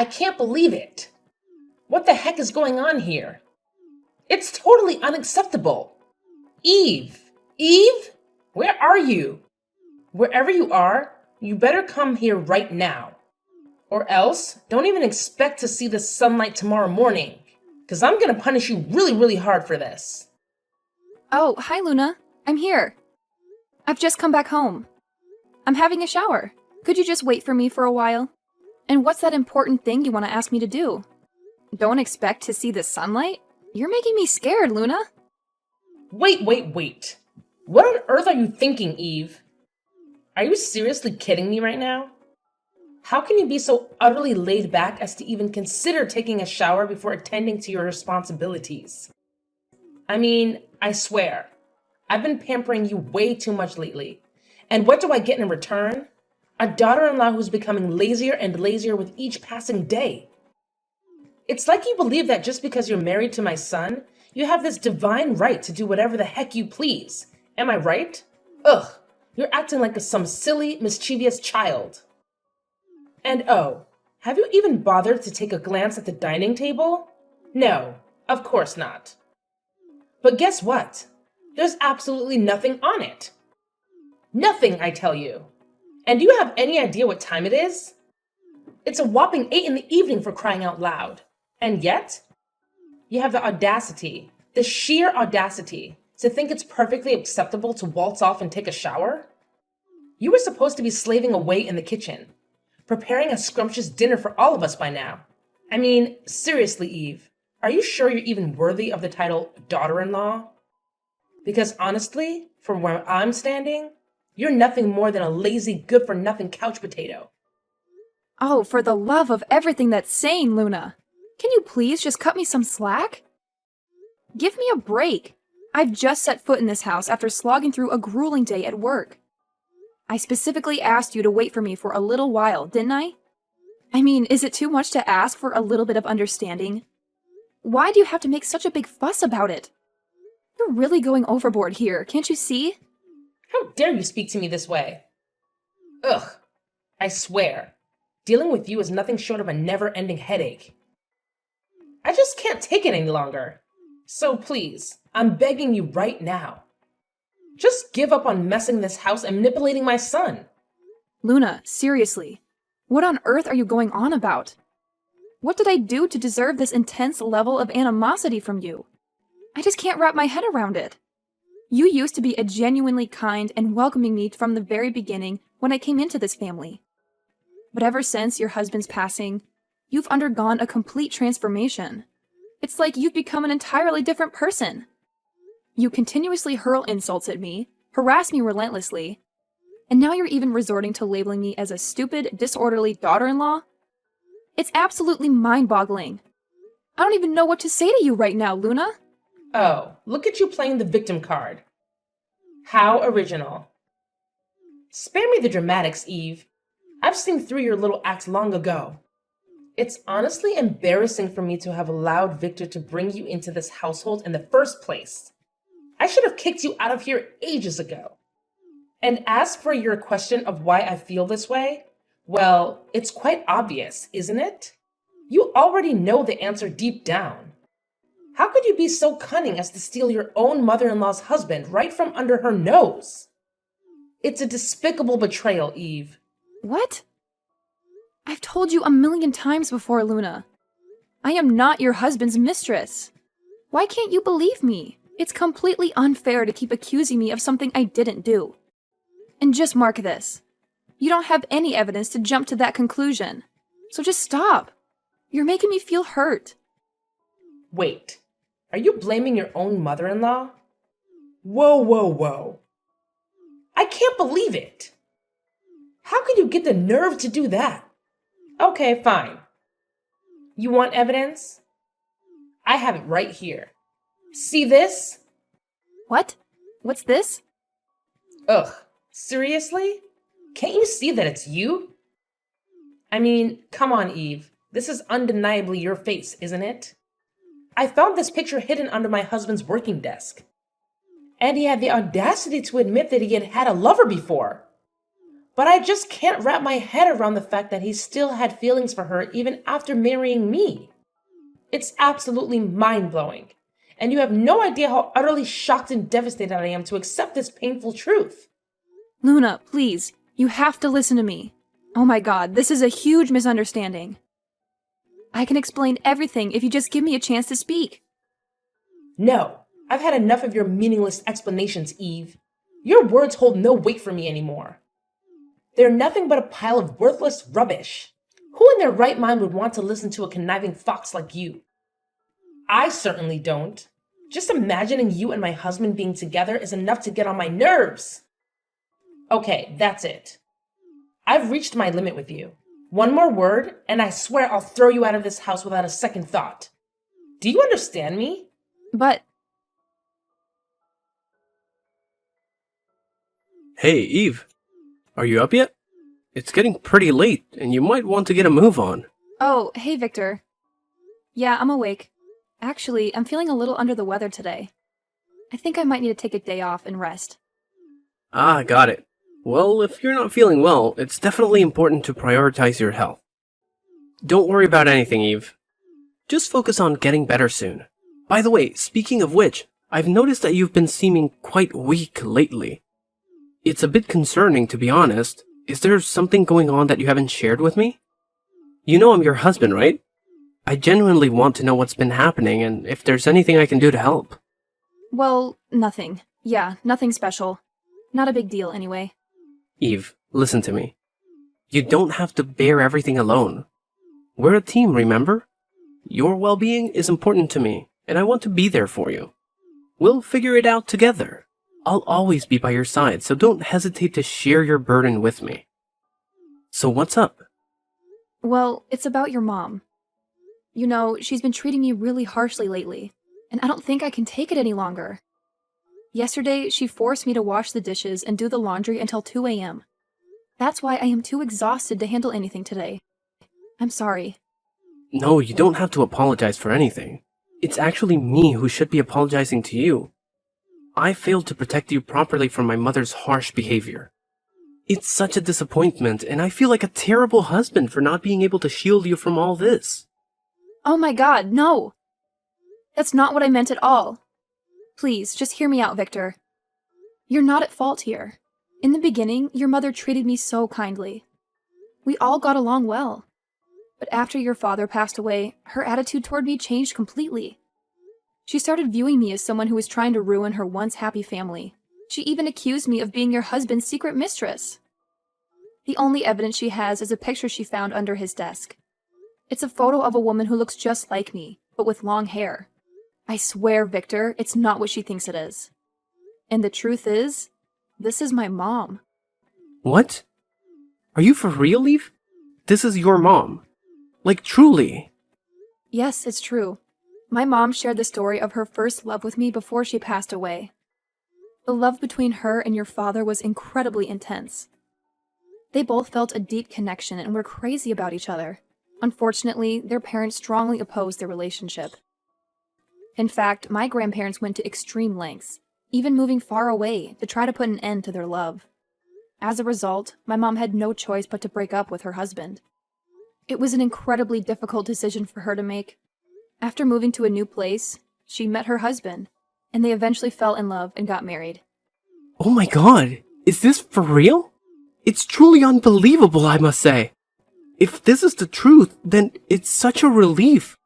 I can't believe it. What the heck is going on here? It's totally unacceptable. Eve! Eve? Where are you? Wherever you are, you better come here right now. Or else, don't even expect to see the sunlight tomorrow morning, because I'm gonna punish you really, really hard for this. Oh, hi Luna. I'm here. I've just come back home. I'm having a shower. Could you just wait for me for a while? And what's that important thing you want to ask me to do? Don't expect to see the sunlight? You're making me scared, Luna. Wait. What on earth are you thinking, Eve? Are you seriously kidding me right now? How can you be so utterly laid back as to even consider taking a shower before attending to your responsibilities? I mean, I swear, I've been pampering you way too much lately. And what do I get in return? A daughter-in-law who's becoming lazier and lazier with each passing day. It's like you believe that just because you're married to my son, you have this divine right to do whatever the heck you please. Am I right? Ugh, you're acting like some silly, mischievous child. And oh, have you even bothered to take a glance at the dining table? No, of course not. But guess what? There's absolutely nothing on it. Nothing, I tell you. And do you have any idea what time it is? It's a whopping 8 in the evening, for crying out loud. And yet, you have the audacity, the sheer audacity, to think it's perfectly acceptable to waltz off and take a shower? You were supposed to be slaving away in the kitchen, preparing a scrumptious dinner for all of us by now. I mean, seriously, Eve, are you sure you're even worthy of the title daughter-in-law? Because honestly, from where I'm standing, you're nothing more than a lazy, good-for-nothing couch potato. Oh, for the love of everything that's sane, Luna. Can you please just cut me some slack? Give me a break. I've just set foot in this house after slogging through a grueling day at work. I specifically asked you to wait for me for a little while, didn't I? I mean, is it too much to ask for a little bit of understanding? Why do you have to make such a big fuss about it? You're really going overboard here, can't you see? How dare you speak to me this way? Ugh, I swear, dealing with you is nothing short of a never-ending headache. I just can't take it any longer. So please, I'm begging you right now. Just give up on messing this house and manipulating my son. Luna, seriously, what on earth are you going on about? What did I do to deserve this intense level of animosity from you? I just can't wrap my head around it. You used to be a genuinely kind and welcoming me from the very beginning when I came into this family. But ever since your husband's passing, you've undergone a complete transformation. It's like you've become an entirely different person. You continuously hurl insults at me, harass me relentlessly, and now you're even resorting to labeling me as a stupid, disorderly daughter-in-law? It's absolutely mind-boggling. I don't even know what to say to you right now, Luna. Oh, look at you playing the victim card. How original. Spare me the dramatics, Eve. I've seen through your little act long ago. It's honestly embarrassing for me to have allowed Victor to bring you into this household in the first place. I should have kicked you out of here ages ago. And as for your question of why I feel this way, well, it's quite obvious, isn't it? You already know the answer deep down. How could you be so cunning as to steal your own mother-in-law's husband right from under her nose? It's a despicable betrayal, Eve. What? I've told you a million times before, Luna. I am not your husband's mistress. Why can't you believe me? It's completely unfair to keep accusing me of something I didn't do. And just mark this. You don't have any evidence to jump to that conclusion. So just stop. You're making me feel hurt. Wait, are you blaming your own mother-in-law? Whoa. I can't believe it. How could you get the nerve to do that? Okay, fine. You want evidence? I have it right here. See this? What? What's this? Ugh, seriously? Can't you see that it's you? I mean, come on, Eve. This is undeniably your face, isn't it? I found this picture hidden under my husband's working desk. And he had the audacity to admit that he had had a lover before. But I just can't wrap my head around the fact that he still had feelings for her even after marrying me. It's absolutely mind-blowing. And you have no idea how utterly shocked and devastated I am to accept this painful truth. Luna, please, you have to listen to me. Oh my god, this is a huge misunderstanding. I can explain everything if you just give me a chance to speak. No, I've had enough of your meaningless explanations, Eve. Your words hold no weight for me anymore. They're nothing but a pile of worthless rubbish. Who in their right mind would want to listen to a conniving fox like you? I certainly don't. Just imagining you and my husband being together is enough to get on my nerves. Okay, that's it. I've reached my limit with you. One more word, and I swear I'll throw you out of this house without a second thought. Do you understand me? But Hey, Eve. Are you up yet? It's getting pretty late, and you might want to get a move on. oh, hey Victor. Yeah, I'm awake. Actually, I'm feeling a little under the weather today. I think I might need to take a day off and rest. Ah, got it. Well, if you're not feeling well, it's definitely important to prioritize your health. Don't worry about anything, Eve. Just focus on getting better soon. By the way, speaking of which, I've noticed that you've been seeming quite weak lately. It's a bit concerning, to be honest. Is there something going on that you haven't shared with me? You know I'm your husband, right? I genuinely want to know what's been happening and if there's anything I can do to help. Well, nothing. Yeah, nothing special. Not a big deal, anyway. Eve, listen to me. You don't have to bear everything alone. We're a team, remember? Your well-being is important to me, and I want to be there for you. We'll figure it out together. I'll always be by your side, so don't hesitate to share your burden with me. So what's up? Well, it's about your mom. You know, she's been treating me really harshly lately, and I don't think I can take it any longer. Yesterday, she forced me to wash the dishes and do the laundry until 2 a.m. That's why I am too exhausted to handle anything today. I'm sorry. No, you don't have to apologize for anything. It's actually me who should be apologizing to you. I failed to protect you properly from my mother's harsh behavior. It's such a disappointment, and I feel like a terrible husband for not being able to shield you from all this. Oh my god, no! That's not what I meant at all. Please, just hear me out, Victor. You're not at fault here. In the beginning, your mother treated me so kindly. We all got along well. But after your father passed away, her attitude toward me changed completely. She started viewing me as someone who was trying to ruin her once happy family. She even accused me of being your husband's secret mistress. The only evidence she has is a picture she found under his desk. It's a photo of a woman who looks just like me, but with long hair. I swear, Victor, it's not what she thinks it is. And the truth is, this is my mom. What? Are you for real, Eve? This is your mom. Like, truly. Yes, it's true. My mom shared the story of her first love with me before she passed away. The love between her and your father was incredibly intense. They both felt a deep connection and were crazy about each other. Unfortunately, their parents strongly opposed their relationship. In fact, my grandparents went to extreme lengths, even moving far away to try to put an end to their love. As a result, my mom had no choice but to break up with her husband. It was an incredibly difficult decision for her to make. After moving to a new place, she met her husband, and they eventually fell in love and got married. Oh my god, is this for real? It's truly unbelievable, I must say. If this is the truth, then it's such a relief.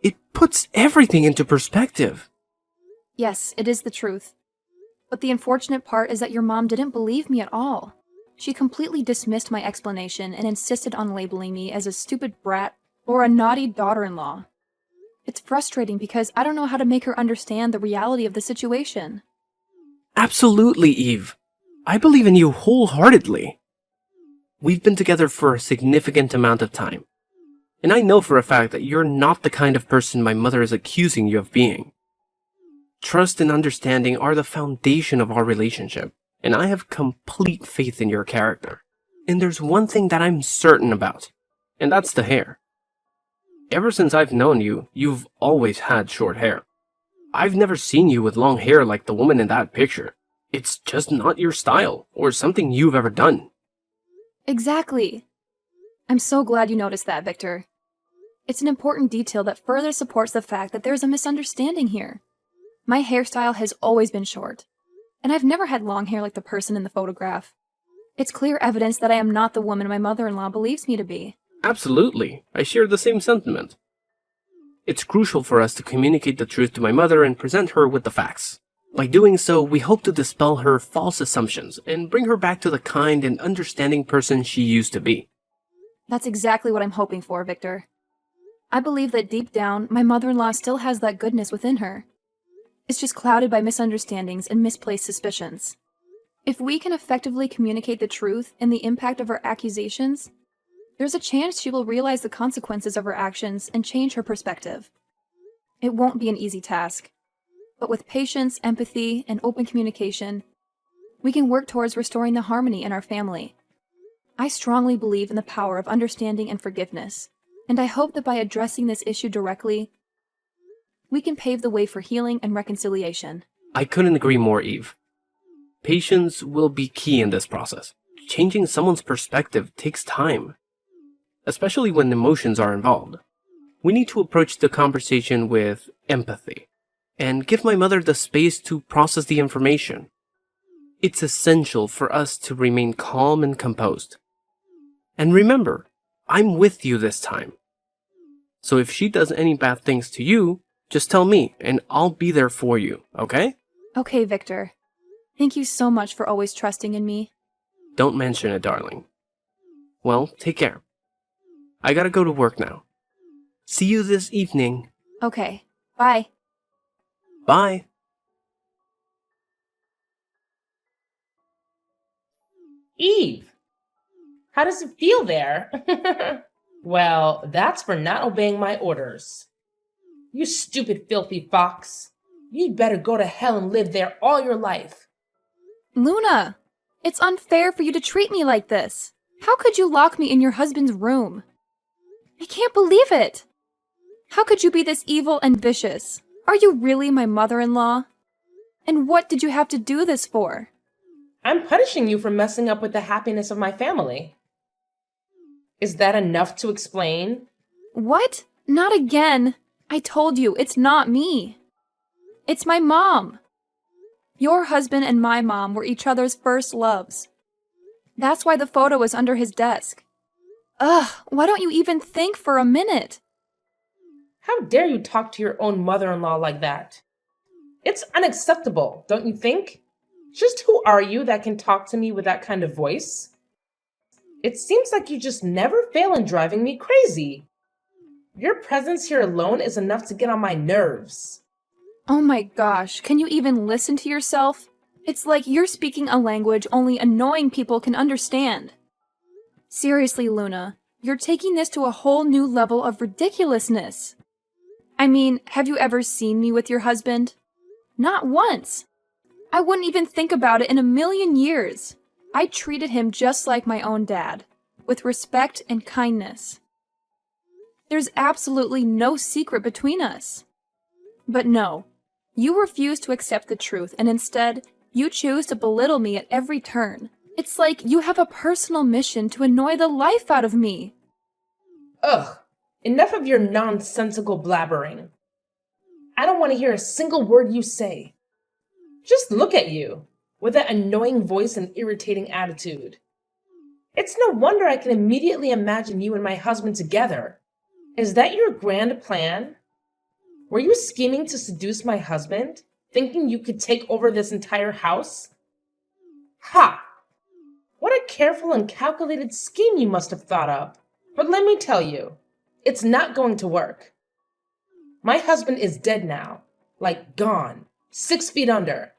It puts everything into perspective. Yes, it is the truth. But the unfortunate part is that your mom didn't believe me at all. She completely dismissed my explanation and insisted on labeling me as a stupid brat or a naughty daughter-in-law. It's frustrating because I don't know how to make her understand the reality of the situation. Absolutely, Eve. I believe in you wholeheartedly. We've been together for a significant amount of time, and I know for a fact that you're not the kind of person my mother is accusing you of being. Trust and understanding are the foundation of our relationship, and I have complete faith in your character. And there's one thing that I'm certain about, and that's the hair. Ever since I've known you, you've always had short hair. I've never seen you with long hair like the woman in that picture. It's just not your style, or something you've ever done. Exactly. I'm so glad you noticed that, Victor. It's an important detail that further supports the fact that there's a misunderstanding here. My hairstyle has always been short, and I've never had long hair like the person in the photograph. It's clear evidence that I am not the woman my mother-in-law believes me to be. Absolutely. I share the same sentiment. It's crucial for us to communicate the truth to my mother and present her with the facts. By doing so, we hope to dispel her false assumptions and bring her back to the kind and understanding person she used to be. That's exactly what I'm hoping for, Victor. I believe that deep down, my mother-in-law still has that goodness within her. It's just clouded by misunderstandings and misplaced suspicions. If we can effectively communicate the truth and the impact of our accusations, there's a chance she will realize the consequences of her actions and change her perspective. It won't be an easy task, but with patience, empathy, and open communication, we can work towards restoring the harmony in our family. I strongly believe in the power of understanding and forgiveness, and I hope that by addressing this issue directly, we can pave the way for healing and reconciliation. I couldn't agree more, Eve. Patience will be key in this process. Changing someone's perspective takes time, especially when emotions are involved. We need to approach the conversation with empathy and give my mother the space to process the information. It's essential for us to remain calm and composed. And remember, I'm with you this time. So if she does any bad things to you, just tell me and I'll be there for you, okay? Okay, Victor. Thank you so much for always trusting in me. Don't mention it, darling. Well, take care. I gotta go to work now. See you this evening. Okay, bye. Bye. Eve, how does it feel there? Well, that's for not obeying my orders. You stupid, filthy fox. You'd better go to hell and live there all your life. Luna, it's unfair for you to treat me like this. How could you lock me in your husband's room? I can't believe it. How could you be this evil and vicious? Are you really my mother-in-law? And what did you have to do this for? I'm punishing you for messing up with the happiness of my family. Is that enough to explain? What? Not again. I told you, it's not me. It's my mom. Your husband and my mom were each other's first loves. That's why the photo is under his desk. Ugh, why don't you even think for a minute? How dare you talk to your own mother-in-law like that? It's unacceptable, don't you think? Just who are you that can talk to me with that kind of voice? It seems like you just never fail in driving me crazy. Your presence here alone is enough to get on my nerves. Oh my gosh, can you even listen to yourself? It's like you're speaking a language only annoying people can understand. Seriously, Luna, you're taking this to a whole new level of ridiculousness. I mean, have you ever seen me with your husband? Not once. I wouldn't even think about it in a million years. I treated him just like my own dad, with respect and kindness. There's absolutely no secret between us. But no, you refuse to accept the truth, and instead, you choose to belittle me at every turn. It's like you have a personal mission to annoy the life out of me. Ugh, enough of your nonsensical blabbering. I don't want to hear a single word you say. Just look at you, with that annoying voice and irritating attitude. It's no wonder I can immediately imagine you and my husband together. Is that your grand plan? Were you scheming to seduce my husband, thinking you could take over this entire house? Ha! What a careful and calculated scheme you must have thought up. But let me tell you, it's not going to work. My husband is dead now, like gone, 6 feet under.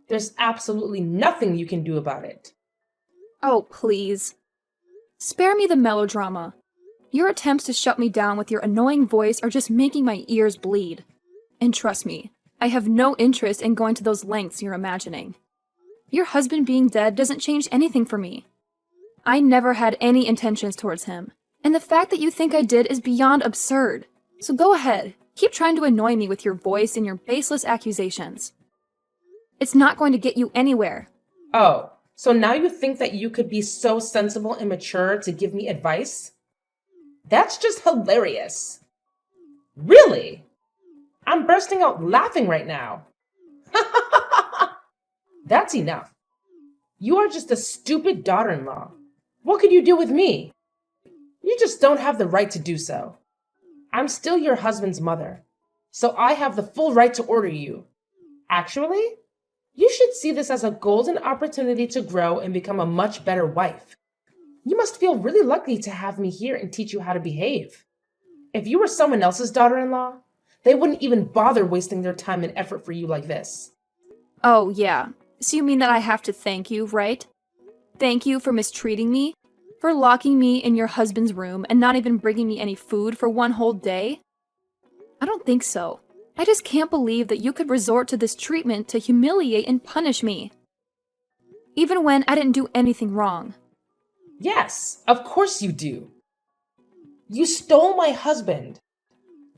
There's absolutely nothing you can do about it. Oh, please. Spare me the melodrama. Your attempts to shut me down with your annoying voice are just making my ears bleed. And trust me, I have no interest in going to those lengths you're imagining. Your husband being dead doesn't change anything for me. I never had any intentions towards him, and the fact that you think I did is beyond absurd. So go ahead, keep trying to annoy me with your voice and your baseless accusations. It's not going to get you anywhere. Oh, So now you think that you could be so sensible and mature to give me advice? That's just hilarious. Really? I'm bursting out laughing right now. That's enough. You are just a stupid daughter-in-law. What could you do with me? You just don't have the right to do so. I'm still your husband's mother, so I have the full right to order you. Actually, you should see this as a golden opportunity to grow and become a much better wife. You must feel really lucky to have me here and teach you how to behave. If you were someone else's daughter-in-law, they wouldn't even bother wasting their time and effort for you like this. Oh, yeah. So you mean that I have to thank you, right? Thank you for mistreating me? For locking me in your husband's room and not even bringing me any food for one whole day? I don't think so. I just can't believe that you could resort to this treatment to humiliate and punish me. Even when I didn't do anything wrong. Yes, of course you do. You stole my husband.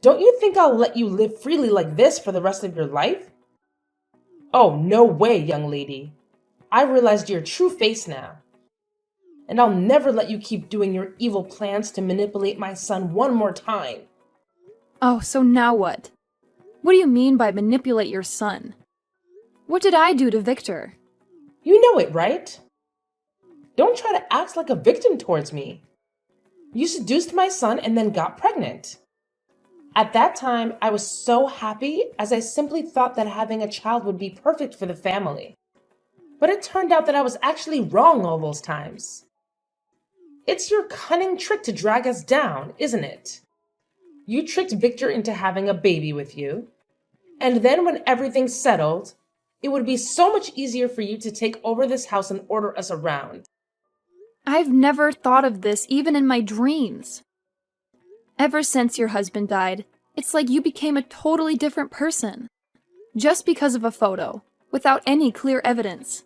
Don't you think I'll let you live freely like this for the rest of your life? Oh, no way, young lady. I realized your true face now. And I'll never let you keep doing your evil plans to manipulate my son one more time. Oh, so now what? What do you mean by manipulate your son? What did I do to Victor? You know it, right? Don't try to act like a victim towards me. You seduced my son and then got pregnant. At that time, I was so happy as I simply thought that having a child would be perfect for the family. But it turned out that I was actually wrong all those times. It's your cunning trick to drag us down, isn't it? You tricked Victor into having a baby with you, and then when everything's settled, it would be so much easier for you to take over this house and order us around. I've never thought of this even in my dreams. Ever since your husband died, it's like you became a totally different person. Just because of a photo, without any clear evidence.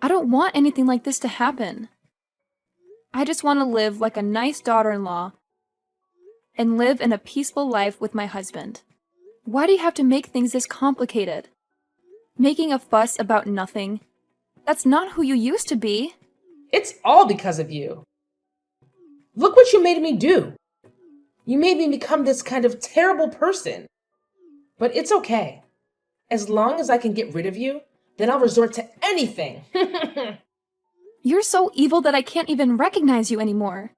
I don't want anything like this to happen. I just want to live like a nice daughter-in-law and live in a peaceful life with my husband. Why do you have to make things this complicated? Making a fuss about nothing. That's not who you used to be. It's all because of you. Look what you made me do. You made me become this kind of terrible person. But it's okay. As long as I can get rid of you, then I'll resort to anything. You're so evil that I can't even recognize you anymore.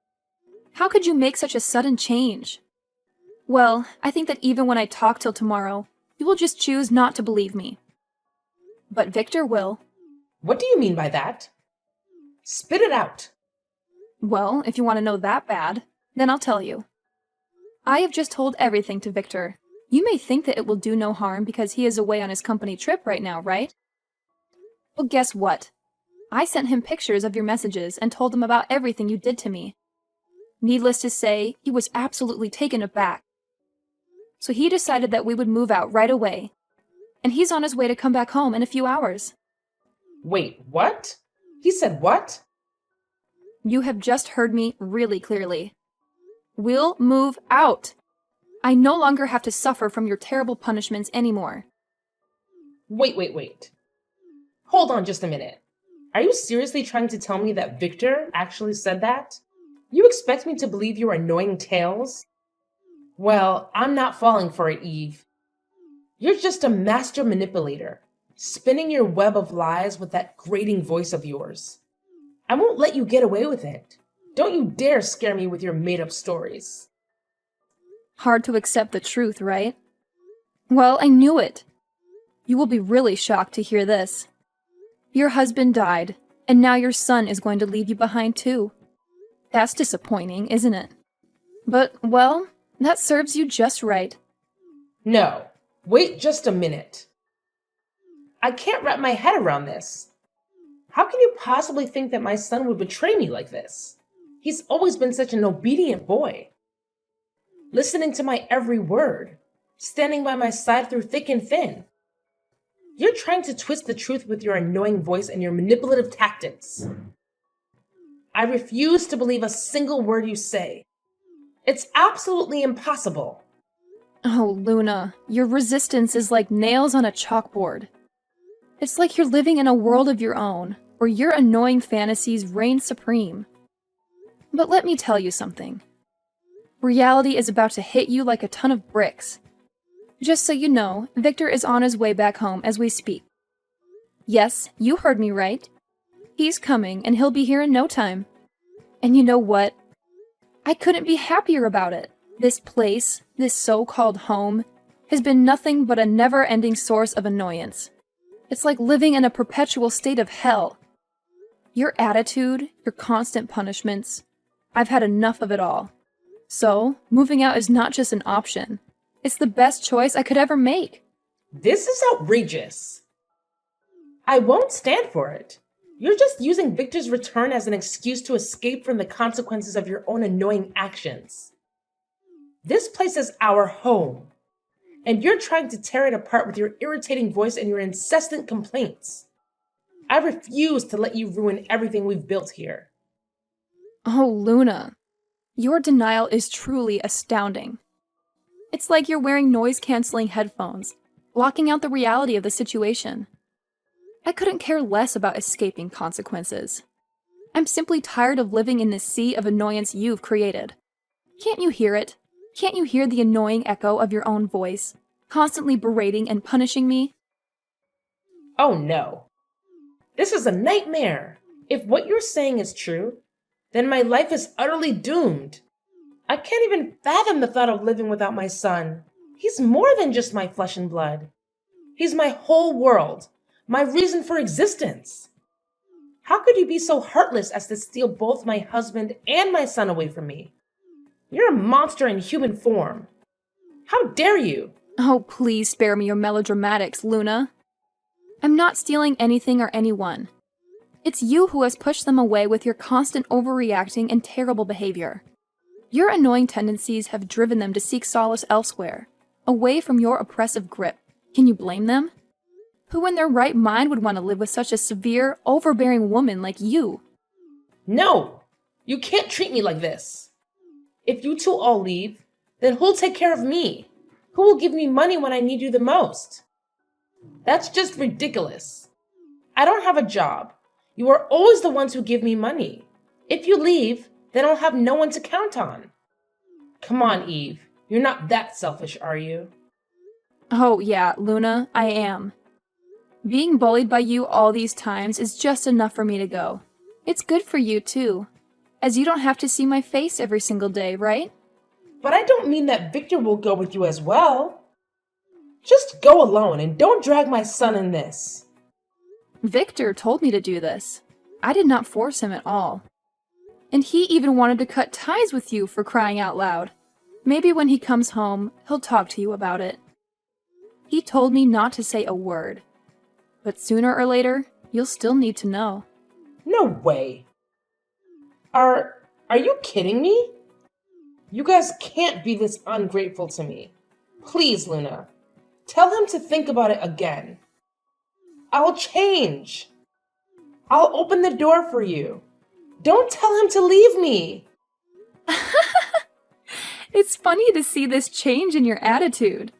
How could you make such a sudden change? Well, I think that even when I talk till tomorrow, you will just choose not to believe me. But Victor will. What do you mean by that? Spit it out. Well, if you want to know that bad, then I'll tell you. I have just told everything to Victor. You may think that it will do no harm because he is away on his company trip right now, right? Well, guess what? I sent him pictures of your messages and told him about everything you did to me. Needless to say, he was absolutely taken aback. So he decided that we would move out right away. And he's on his way to come back home in a few hours. Wait, what? He said what? You have just heard me really clearly. We'll move out. I no longer have to suffer from your terrible punishments anymore. Wait. Hold on just a minute. Are you seriously trying to tell me that Victor actually said that? You expect me to believe your annoying tales? Well, I'm not falling for it, Eve. You're just a master manipulator, spinning your web of lies with that grating voice of yours. I won't let you get away with it. Don't you dare scare me with your made-up stories. Hard to accept the truth, right? Well, I knew it. You will be really shocked to hear this. Your husband died, and now your son is going to leave you behind too. That's disappointing, isn't it? But, well, that serves you just right. No, wait just a minute. I can't wrap my head around this. How can you possibly think that my son would betray me like this? He's always been such an obedient boy. Listening to my every word, standing by my side through thick and thin. You're trying to twist the truth with your annoying voice and your manipulative tactics. I refuse to believe a single word you say. It's absolutely impossible. Oh, Luna, your resistance is like nails on a chalkboard. It's like you're living in a world of your own, where your annoying fantasies reign supreme. But let me tell you something. Reality is about to hit you like a ton of bricks. Just so you know, Victor is on his way back home as we speak. Yes, you heard me right. He's coming, and he'll be here in no time. And you know what? I couldn't be happier about it. This place, this so-called home, has been nothing but a never-ending source of annoyance. It's like living in a perpetual state of hell. Your attitude, your constant punishments, I've had enough of it all. So, moving out is not just an option. It's the best choice I could ever make. This is outrageous. I won't stand for it. You're just using Victor's return as an excuse to escape from the consequences of your own annoying actions. This place is our home, and you're trying to tear it apart with your irritating voice and your incessant complaints. I refuse to let you ruin everything we've built here. Oh, Luna. Your denial is truly astounding. It's like you're wearing noise-canceling headphones, blocking out the reality of the situation. I couldn't care less about escaping consequences. I'm simply tired of living in this sea of annoyance you've created. Can't you hear it? Can't you hear the annoying echo of your own voice, constantly berating and punishing me? Oh no. This is a nightmare. If what you're saying is true, then my life is utterly doomed. I can't even fathom the thought of living without my son. He's more than just my flesh and blood. He's my whole world, my reason for existence. How could you be so heartless as to steal both my husband and my son away from me? You're a monster in human form. How dare you? Oh, please spare me your melodramatics, Luna. I'm not stealing anything or anyone. It's you who has pushed them away with your constant overreacting and terrible behavior. Your annoying tendencies have driven them to seek solace elsewhere, away from your oppressive grip. Can you blame them? Who in their right mind would want to live with such a severe, overbearing woman like you? No, you can't treat me like this. If you two all leave, then who'll take care of me? Who will give me money when I need you the most? That's just ridiculous. I don't have a job. You are always the ones who give me money. If you leave, then I'll have no one to count on. Come on, Eve. You're not that selfish, are you? Oh yeah, Luna, I am. Being bullied by you all these times is just enough for me to go. It's good for you too, as you don't have to see my face every single day, right? But I don't mean that Victor will go with you as well. Just go alone and don't drag my son in this. Victor told me to do this. I did not force him at all. And he even wanted to cut ties with you, for crying out loud. Maybe when he comes home, he'll talk to you about it. He told me not to say a word. But sooner or later, you'll still need to know. No way. Are you kidding me? You guys can't be this ungrateful to me. Please, Luna, tell him to think about it again. I'll change. I'll open the door for you. Don't tell him to leave me. It's funny to see this change in your attitude.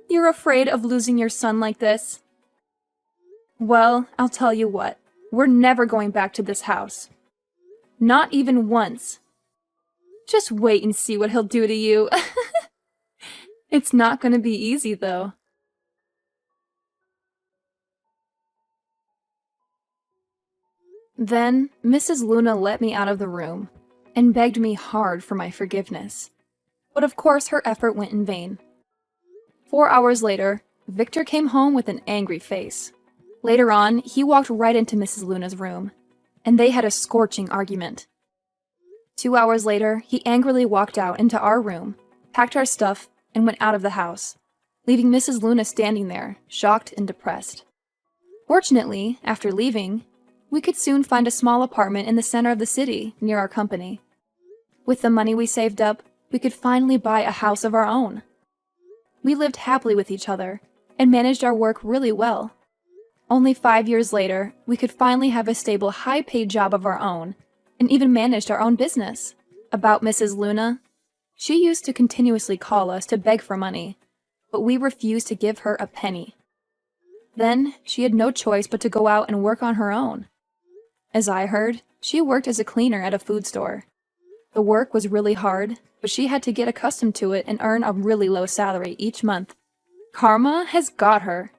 You're afraid of losing your son like this? Well, I'll tell you what. We're never going back to this house. Not even once. Just wait and see what he'll do to you. It's not going to be easy, though. Then, Mrs. Luna let me out of the room and begged me hard for my forgiveness. But of course her effort went in vain. 4 hours later, Victor came home with an angry face. Later on, he walked right into Mrs. Luna's room, and they had a scorching argument. 2 hours later, he angrily walked out into our room, packed our stuff, and went out of the house, leaving Mrs. Luna standing there, shocked and depressed. Fortunately, after leaving, we could soon find a small apartment in the center of the city, near our company. With the money we saved up, we could finally buy a house of our own. We lived happily with each other, and managed our work really well. Only 5 years later, we could finally have a stable, high-paid job of our own, and even managed our own business. About Mrs. Luna, she used to continuously call us to beg for money, but we refused to give her a penny. Then, she had no choice but to go out and work on her own. As I heard, she worked as a cleaner at a food store. The work was really hard, but she had to get accustomed to it and earn a really low salary each month. Karma has got her.